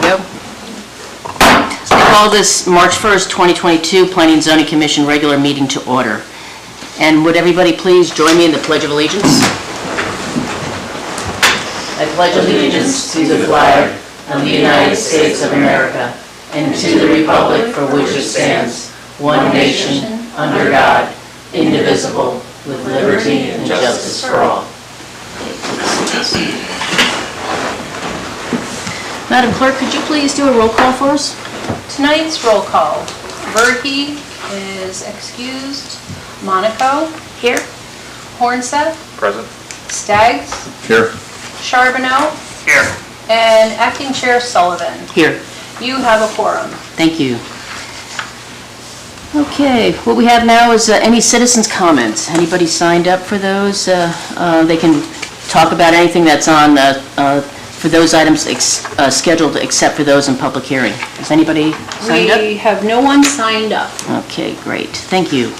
go. I call this March 1st, 2022 Planning and Zoning Commission regular meeting to order. And would everybody please join me in the Pledge of Allegiance? I pledge allegiance to the flag of the United States of America and to the republic for which it stands, one nation, under God, indivisible, with liberty and justice for all. Madam Clerk, could you please do a roll call for us? Tonight's roll call. Verhey is excused. Monaco. Here. Hornseth. Present. Staggs. Here. Charbonneau. Here. And Acting Chair Sullivan. Here. You have a quorum. Thank you. Okay, what we have now is any citizens' comments. Anybody signed up for those? They can talk about anything that's on for those items scheduled except for those in public hearing. Is anybody signed up? We have no one signed up. Okay, great. Thank you.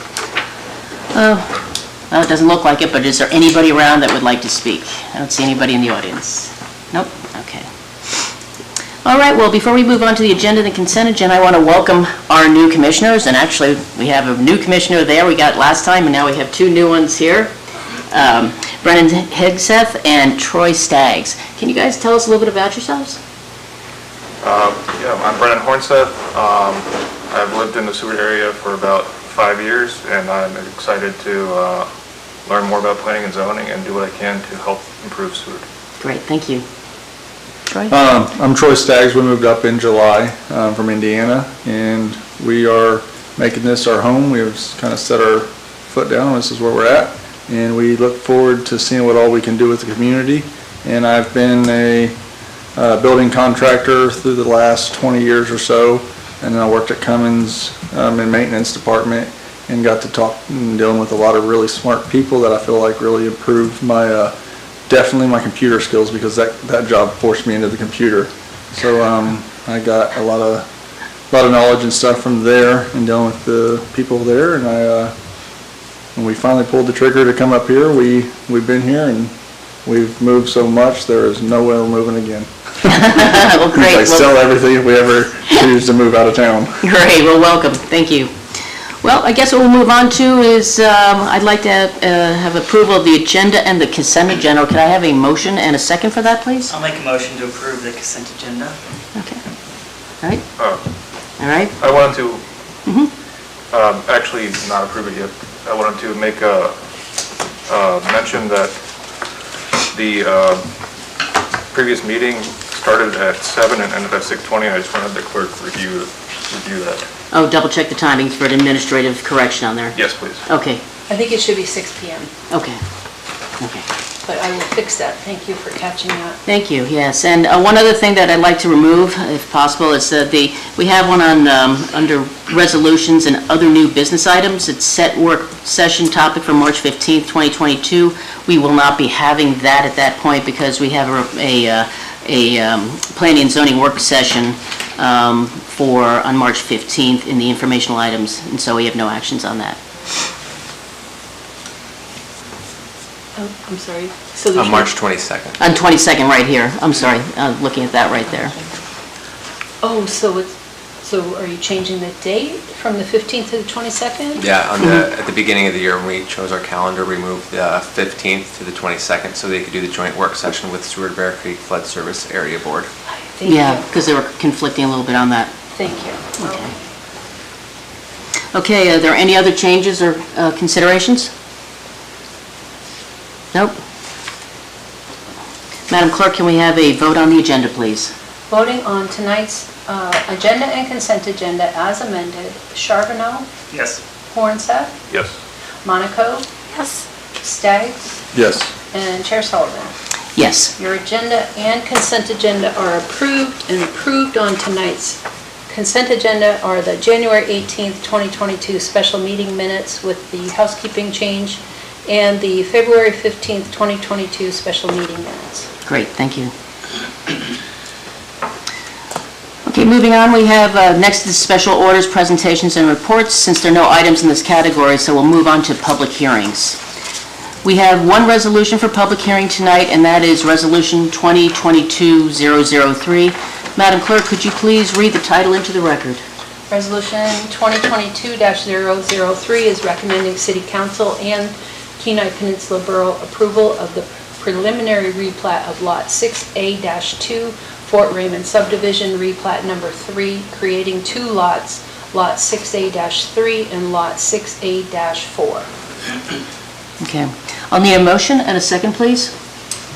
Well, it doesn't look like it, but is there anybody around that would like to speak? I don't see anybody in the audience. Nope? Okay. All right, well, before we move on to the agenda and the consent agenda, I want to welcome our new commissioners. And actually, we have a new commissioner there we got last time, and now we have two new ones here. Brennan Hegseth and Troy Staggs. Can you guys tell us a little bit about yourselves? Yeah, I'm Brennan Hornseth. I've lived in the Seward area for about 5 years, and I'm excited to learn more about planning and zoning and do what I can to help improve Seward. Great, thank you. Troy? I'm Troy Staggs. We moved up in July from Indiana, and we are making this our home. We've kind of set our foot down. This is where we're at, and we look forward to seeing what all we can do with the community. And I've been a building contractor through the last 20 years or so, and then I worked at Cummins in maintenance department and got to talk and dealing with a lot of really smart people that I feel like really improved my definitely my computer skills, because that job forced me into the computer. So I got a lot of knowledge and stuff from there and dealing with the people there. And when we finally pulled the trigger to come up here, we've been here and we've moved so much there is no way we're moving again. Well, great. I sell everything if we ever choose to move out of town. Great, well, welcome. Thank you. Well, I guess what we'll move on to is I'd like to have approval of the agenda and the consent agenda. Could I have a motion and a second for that, please? I'll make a motion to approve the consent agenda. Okay. All right. All right. I wanted to actually not approve it yet. I wanted to make a mention that the previous meeting started at 7 and ended at 6:20. I just wanted the clerk review that. Oh, double check the timings for an administrative correction on there. Yes, please. Okay. I think it should be 6 p.m. Okay. Okay. But I will fix that. Thank you for catching that. Thank you. Yes, and one other thing that I'd like to remove, if possible, is that we have one on under resolutions and other new business items. It's set work session topic for March 15th, 2022. We will not be having that at that point because we have a planning and zoning work session on March 15th in the informational items, and so we have no actions on that. Oh, I'm sorry. So On March 22nd. On 22nd, right here. I'm sorry, looking at that right there. Oh, so are you changing the date from the 15th to the 22nd? Yeah, at the beginning of the year when we chose our calendar, we moved the 15th to the 22nd so they could do the joint work session with Seward Bear Creek Flood Service Area Board. Thank you. Because they were conflicting a little bit on that. Thank you. Okay, are there any other changes or considerations? Nope. Madam Clerk, can we have a vote on the agenda, please? Voting on tonight's agenda and consent agenda as amended. Charbonneau? Yes. Hornseth? Yes. Monaco? Yes. Staggs? Yes. And Chair Sullivan? Yes. Your agenda and consent agenda are approved, and approved on tonight's consent agenda are the January 18th, 2022 special meeting minutes with the housekeeping change and the February 15th, 2022 special meeting minutes. Great, thank you. Okay, moving on, we have next is special orders, presentations, and reports. Since there are no items in this category, so we'll move on to public hearings. We have one resolution for public hearing tonight, and that is Resolution 2022-003. Madam Clerk, could you please read the title into the record? Resolution 2022-003 is recommending City Council and Kenai Peninsula Borough approval of the preliminary replat of Lot 6A-2, Fort Raymond Subdivision, replat number 3, creating two lots, Lot 6A-3 and Lot 6A-4. Okay. I'll need a motion and a second, please.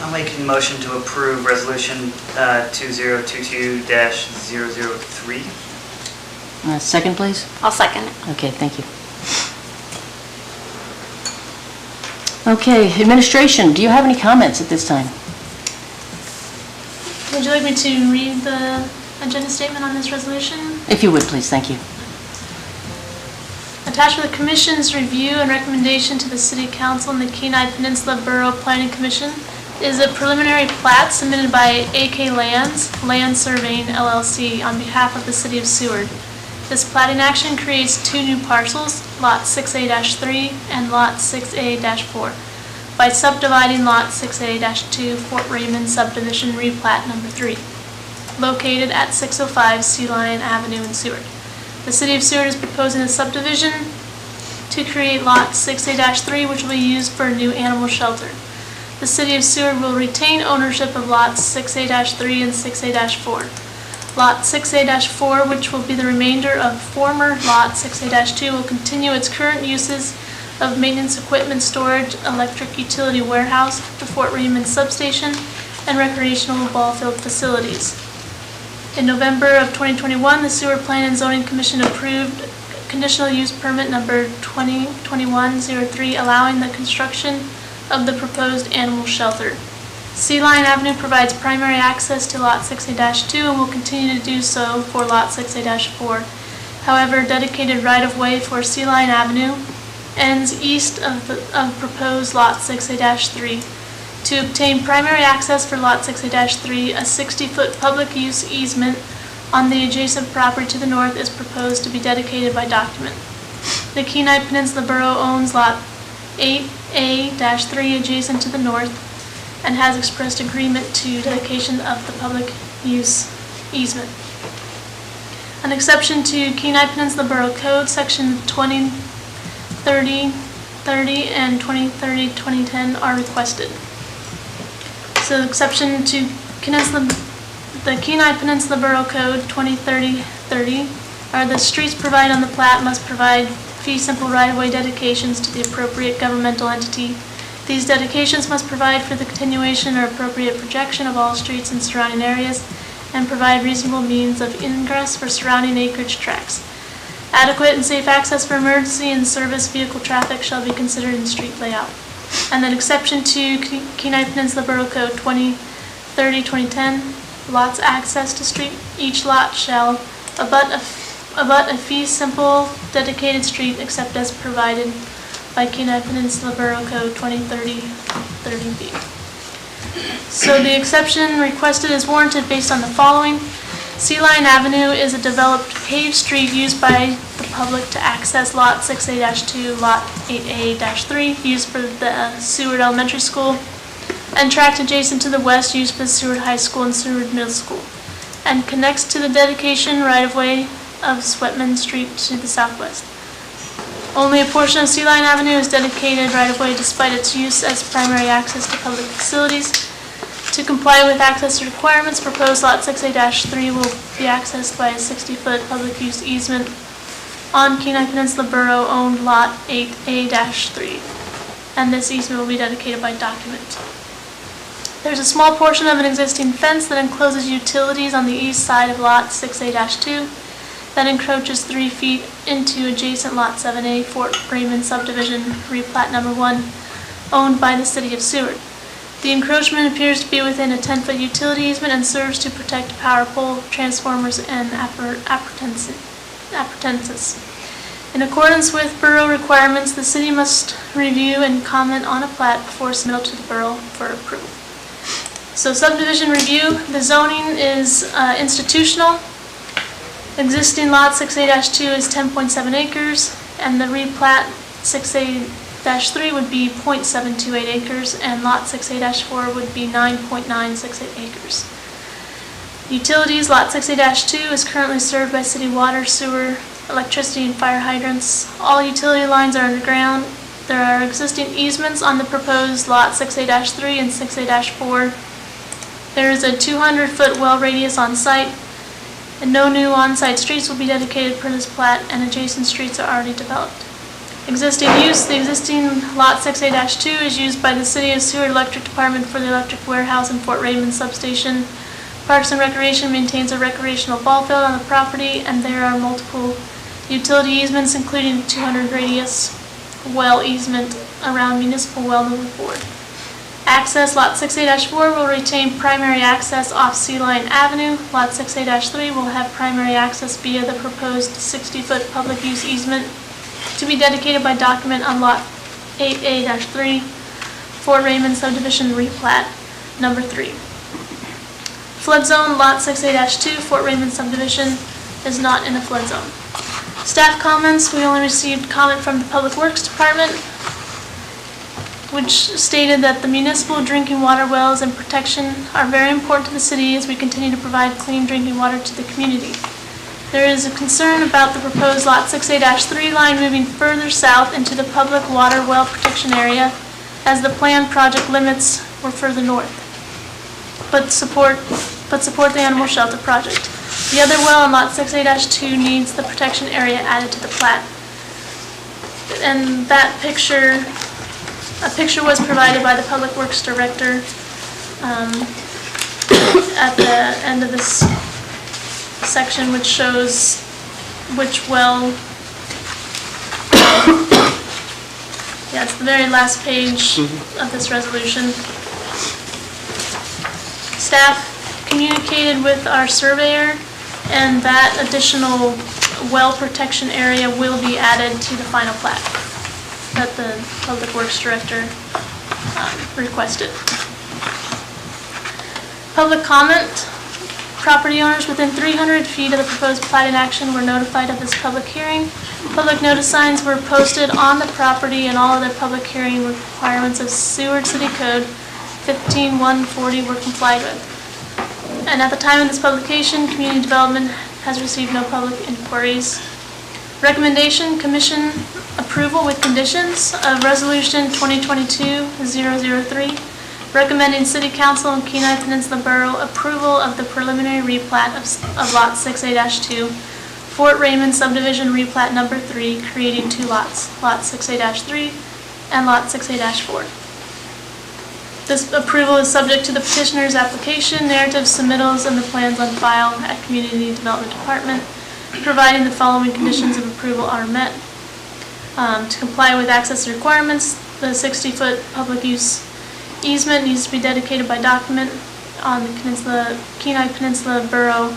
I'll make a motion to approve Resolution 2022-003. Second, please. I'll second it. Okay, thank you. Okay, administration, do you have any comments at this time? Would you like me to read the agenda statement on this resolution? If you would, please, thank you. Attached with the Commission's review and recommendation to the City Council and the Kenai Peninsula Borough Planning Commission is a preliminary plat submitted by AK Lands, Land Surveying LLC, on behalf of the City of Seward. This platting action creates two new parcels, Lot 6A-3 and Lot 6A-4, by subdividing Lot 6A-2 Fort Raymond Subdivision replat number 3, located at 605 Sea Lion Avenue in Seward. The City of Seward is proposing a subdivision to create Lot 6A-3, which will be used for a new animal shelter. The City of Seward will retain ownership of Lots 6A-3 and 6A-4. Lot 6A-4, which will be the remainder of former Lot 6A-2, will continue its current uses of maintenance equipment storage, electric utility warehouse, the Fort Raymond substation, and recreational ball field facilities. In November of 2021, the Seward Plan and Zoning Commission approved conditional use permit number 2021-03, allowing the construction of the proposed animal shelter. Sea Lion Avenue provides primary access to Lot 6A-2 and will continue to do so for Lot 6A-4. However, dedicated right-of-way for Sea Lion Avenue ends east of proposed Lot 6A-3. To obtain primary access for Lot 6A-3, a 60-foot public use easement on the adjacent property to the north is proposed to be dedicated by document. The Kenai Peninsula Borough owns Lot 8A-3 adjacent to the north and has expressed agreement to dedication of the public use easement. An exception to Kenai Peninsula Borough Code, Section 2030-30 and 2030-2010 are requested. So the exception to the Kenai Peninsula Borough Code 2030-30 are the streets provided on the plat must provide fee simple right-of-way dedications to the appropriate governmental entity. These dedications must provide for the continuation or appropriate projection of all streets in surrounding areas and provide reasonable means of ingress for surrounding acreage tracts. Adequate and safe access for emergency and service vehicle traffic shall be considered in street layout. And then exception to Kenai Peninsula Borough Code 2030-2010, lots access to street, each lot shall abut a fee simple dedicated street except as provided by Kenai Peninsula Borough Code 2030-30B. So the exception requested is warranted based on the following. Sea Lion Avenue is a developed paved street used by the public to access Lot 6A-2, Lot 8A-3, used for the Seward Elementary School, and tract adjacent to the west used for the Seward High School and Seward Middle School, and connects to the dedication right-of-way of Sweatman Street to the southwest. Only a portion of Sea Lion Avenue is dedicated right-of-way despite its use as primary access to public facilities. To comply with access requirements, proposed Lot 6A-3 will be accessed by a 60-foot public use easement on Kenai Peninsula Borough-owned Lot 8A-3, and this easement will be dedicated by document. There's a small portion of an existing fence that encloses utilities on the east side of Lot 6A-2 that encroaches 3 feet into adjacent Lot 7A Fort Raymond Subdivision, replat number 1, owned by the City of Seward. The encroachment appears to be within a 10-foot utility easement and serves to protect power pole, transformers, and appurtenances. In accordance with borough requirements, the city must review and comment on a plat before submittal to the borough for approval. So subdivision review, the zoning is institutional. Existing Lot 6A-2 is 10.7 acres, and the replat 6A-3 would be 0.728 acres, and Lot 6A-4 would be 9.968 acres. Utilities, Lot 6A-2 is currently served by city water, sewer, electricity, and fire hydrants. All utility lines are underground. There are existing easements on the proposed Lot 6A-3 and 6A-4. There is a 200-foot well radius on site, and no new on-site streets will be dedicated per this plat, and adjacent streets are already developed. Existing use, the existing Lot 6A-2 is used by the City of Seward Electric Department for the electric warehouse and Fort Raymond substation. Parks and Recreation maintains a recreational ball field on the property, and there are multiple utility easements, including a 200 radius well easement around municipal well number 4. Access, Lot 6A-4 will retain primary access off Sea Lion Avenue. Lot 6A-3 will have primary access via the proposed 60-foot public use easement to be dedicated by document on Lot 8A-3, Fort Raymond Subdivision replat number 3. Flood zone, Lot 6A-2, Fort Raymond Subdivision is not in a flood zone. Staff comments, we only received comment from the Public Works Department, which stated that the municipal drinking water wells and protection are very important to the city as we continue to provide clean drinking water to the community. There is a concern about the proposed Lot 6A-3 line moving further south into the public water well protection area as the planned project limits were further north, but support the animal shelter project. The other well on Lot 6A-2 needs the protection area added to the plat. And that picture, a picture was provided by the Public Works Director at the end of this section, which shows which well, yeah, it's the very last page of this resolution. Staff communicated with our surveyor, and that additional well protection area will be added to the final plat that the Public Works Director requested. Public comment. Property owners within 300 feet of the proposed plat in action were notified of this public hearing. Public notice signs were posted on the property, and all other public hearing requirements of Seward City Code 15-140 were complied with. And at the time of this publication, Community Development has received no public inquiries. Recommendation, Commission approval with conditions of Resolution 2022-003, recommending City Council and Kenai Peninsula Borough approval of the preliminary replat of Lot 6A-2, Fort Raymond Subdivision replat number 3, creating 2 lots, Lot 6A-3 and Lot 6A-4. This approval is subject to the petitioner's application, narrative submittals, and the plans on file at Community Development Department, providing the following conditions of approval are met. To comply with access requirements, the 60-foot public use easement needs to be dedicated by document on the Kenai Peninsula Borough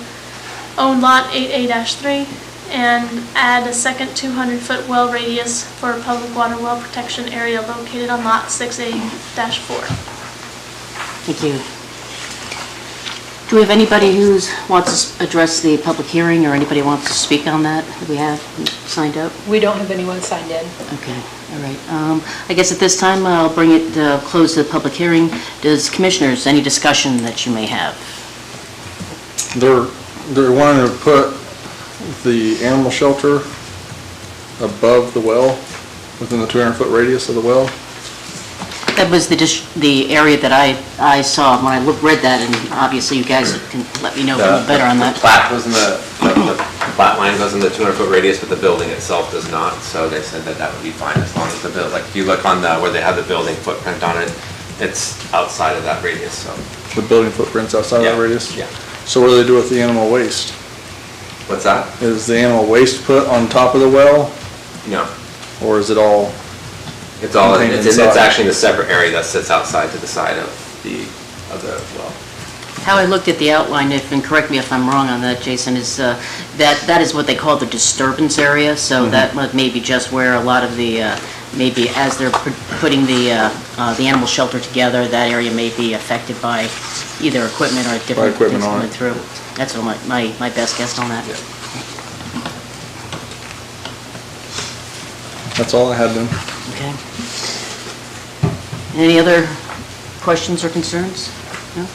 owned Lot 8A-3, and add a second 200-foot well radius for a public water well protection area located on Lot 6A-4. Thank you. Do we have anybody who wants to address the public hearing, or anybody who wants to speak on that we have signed up? We don't have anyone signed in. Okay, all right. I guess at this time, I'll bring it, close to the public hearing. Does commissioners, any discussion that you may have? They're wanting to put the animal shelter above the well, within the 200-foot radius of the well. That was the area that I saw when I read that, and obviously you guys can let me know better on that. The plat goes in the plat line goes in the 200-foot radius, but the building itself does not, so they said that would be fine as long as the build, like if you look on where they have the building footprint on it, it's outside of that radius, so. The building footprint's outside of that radius? Yeah. So what do they do with the animal waste? What's that? Is the animal waste put on top of the well, No. or is it all? It's all, contained it's inside? actually in a separate area that sits outside to the side of the well. How I looked at the outline, and correct me if I'm wrong on that, Jason, is that is what they call the disturbance area, so that may be just where a lot of the, maybe as they're putting the animal shelter together, that area may be affected by either equipment or different things coming through. That's what my best guess on that. Yeah. That's all I had then. Okay. Any other questions or concerns? No?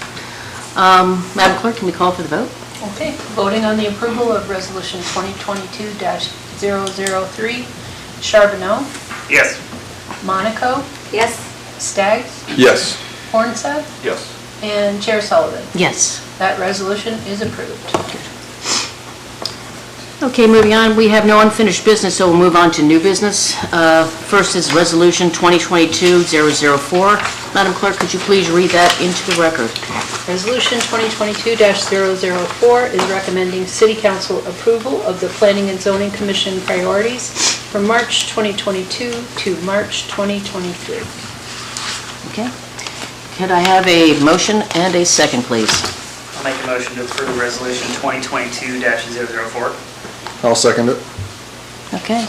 Madam Clerk, can we call for the vote? Okay, voting on the approval of Resolution 2022-003, Charbonneau, Yes. Monaco, Yes. Staggs, Yes. Hornseth, Yes. and Chair Sullivan. Yes. That resolution is approved. Okay, moving on, we have no unfinished business, so we'll move on to new business. First is Resolution 2022-004. Madam Clerk, could you please read that into the record? Resolution 2022-004 is recommending City Council approval of the Planning and Zoning Commission priorities from March 2022 to March 2023. Okay. Could I have a motion and a second, please? I'll make a motion to approve Resolution 2022-004. I'll second it. Okay.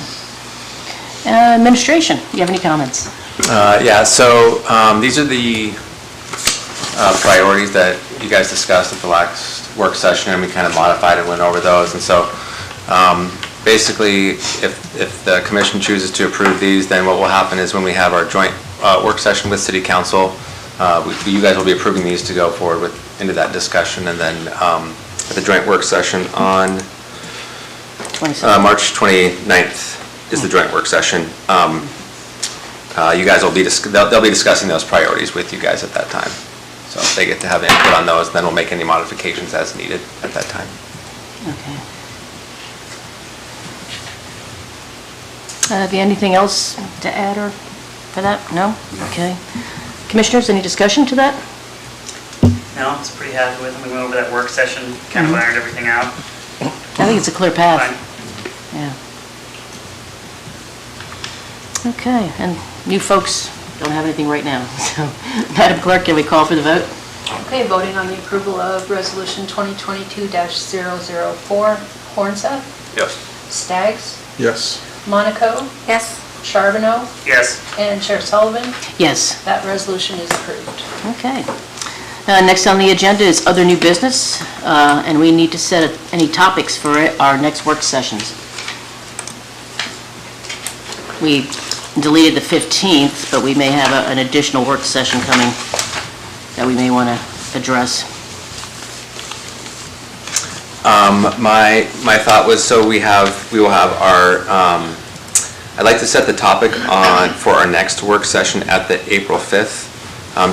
Administration, do you have any comments? Yeah, so these are the priorities that you guys discussed at the last work session, and we kind of modified and went over those. And so basically, if the commission chooses to approve these, then what will happen is when we have our joint work session with City Council, you guys will be approving these to go forward into that discussion. And then at the joint work session on March 29th is the joint work session. You guys will be, they'll be discussing those priorities with you guys at that time. So they get to have input on those, then we'll make any modifications as needed at that time. Okay. Have you anything else to add or for that? No? Okay. Commissioners, any discussion to that? No, I was pretty happy with them. We went over that work session, kind of ironed everything out. I think it's a clear path. Fine. Yeah. Okay, and you folks don't have anything right now. So, Madam Clerk, can we call for the vote? Okay, voting on the approval of Resolution 2022-004, Hornseth, Yes. Staggs, Yes. Monaco, Yes. Charbonneau, Yes. and Chair Sullivan. Yes. That resolution is approved. Okay. Next on the agenda is other new business, and we need to set any topics for our next work sessions. We deleted the 15th, but we may have an additional work session coming that we may want to address. My thought was, so we will have our, I'd like to set the topic for our next work session at the April 5th,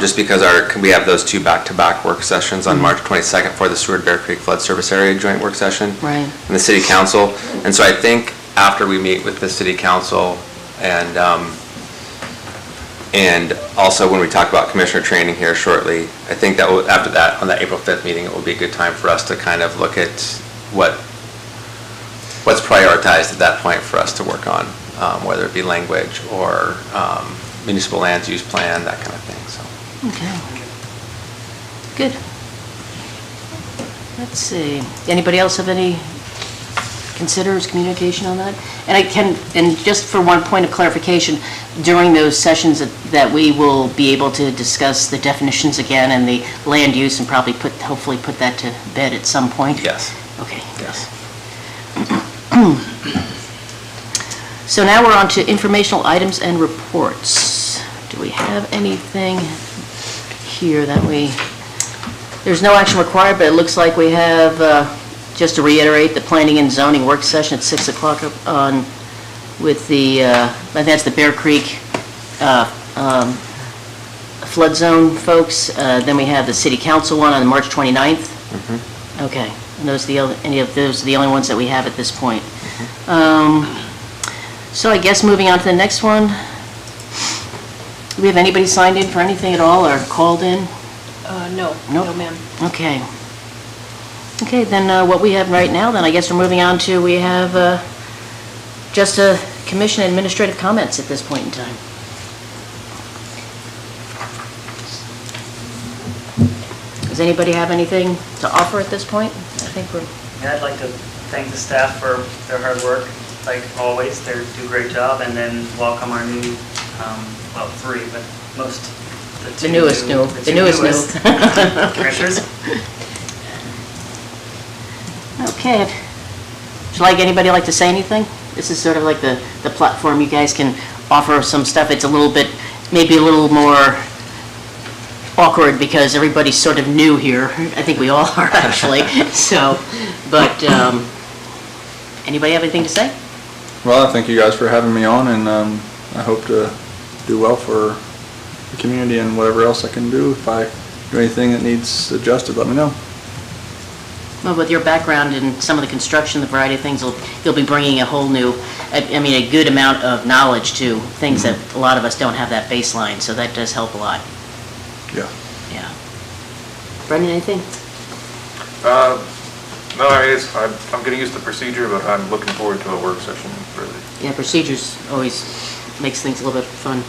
just because we have those two back-to-back work sessions on March 22nd for the Seward Bear Creek Flood Service Area joint work session. Right. And the City Council. And so I think after we meet with the City Council and also when we talk about commissioner training here shortly, I think that after that, on the April 5th meeting, it will be a good time for us to kind of look at what's prioritized at that point for us to work on, whether it be language or municipal land use plan, that kind of thing, so. Okay. Good. Let's see. Anybody else have any communication on that? And just for one point of clarification, during those sessions that we will be able to discuss the definitions again and the land use and probably hopefully put that to bed at some point? Yes. Okay. Yes. So now we're on to informational items and reports. Do we have anything here that there's no action required, but it looks like we have, just to reiterate, the planning and zoning work session at 6 o'clock with that's the Bear Creek flood zone folks. Then we have the city council one on March 29th. Mm-hmm. Okay, and those are the only ones that we have at this point. So I guess moving on to the next one. Do we have anybody signed in for anything at all or called in? No. Nope. No, ma'am. Okay. Okay, then what we have right now, then I guess we're moving on to, we have just a commission administrative comments at this point in time. Does anybody have anything to offer at this point? I think we're... Yeah, I'd like to thank the staff for their hard work, like always. They do a great job, and then welcome our new, well, three, but most, the two newest new. new. The newest new. Commissioners. Okay. Would anybody like to say anything? This is sort of like the platform you guys can offer some stuff. It's a little bit, maybe a little more awkward because everybody's sort of new here. I think we all are, actually. So, but, anybody have anything to say? Well, I thank you guys for having me on, and I hope to do well for the community and whatever else I can do. If I do anything that needs adjusted, let me know. Well, with your background in some of the construction, the variety of things, you'll be bringing a whole new, I mean, a good amount of knowledge to things that a lot of us don't have that baseline, so that does help a lot. Yeah. Yeah. Brendan, anything? No, I mean, I'm getting used to the procedure, but I'm looking forward to a work session further. Yeah, procedures always makes things a little bit fun.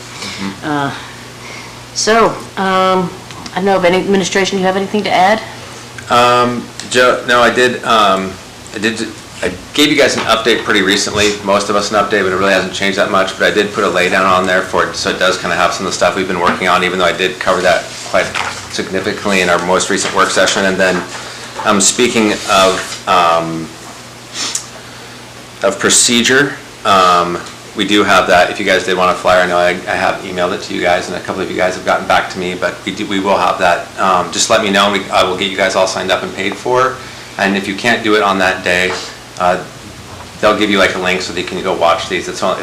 So, I don't know, if any administration, you have anything to add? Joe, no, I gave you guys an update pretty recently, most of us an update, but it really hasn't changed that much, but I did put a laydown on there for it, so it does kind of have some of the stuff we've been working on, even though I did cover that quite significantly in our most recent work session. And then, speaking of procedure, we do have that. If you guys did want a flyer, I know I have emailed it to you guys, and a couple of you guys have gotten back to me, but we will have that. Just let me know, and I will get you guys all signed up and paid for. And if you can't do it on that day, they'll give you like a link so that you can go watch these. It's not,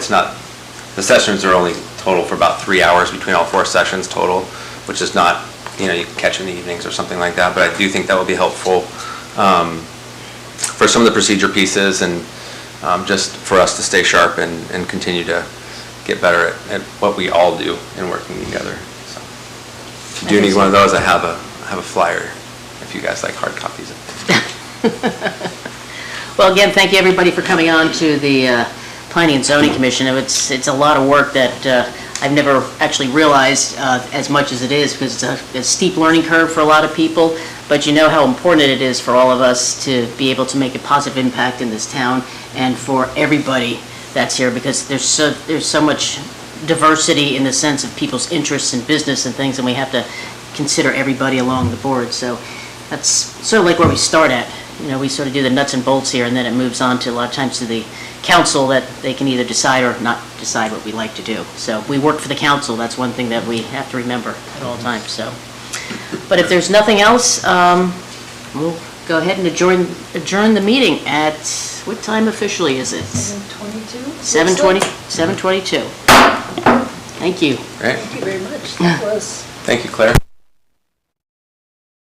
the sessions are only total for about 3 hours between all 4 sessions total, which is not, you can catch in the evenings or something like that, but I do think that will be helpful for some of the procedure pieces, and just for us to stay sharp and continue to get better at what we all do in working together. So, if you do need one of those, I have a flyer if you guys like hard copies. Well, again, thank you, everybody, for coming on to the Planning and Zoning Commission. It's a lot of work that I've never actually realized as much as it is, because it's a steep learning curve for a lot of people, but you know how important it is for all of us to be able to make a positive impact in this town, and for everybody that's here, because there's so much diversity in the sense of people's interests in business and things, and we have to consider everybody along the board. So that's sort of like where we start at. We sort of do the nuts and bolts here, and then it moves on to a lot of times to the council, that they can either decide or not decide what we like to do. So we work for the council. That's one thing that we have to remember at all times. So, but if there's nothing else, we'll go ahead and adjourn the meeting at, what time officially is it? 7:22? 7:22. Thank you. Great. Thank you very much. That was... Thank you, Claire.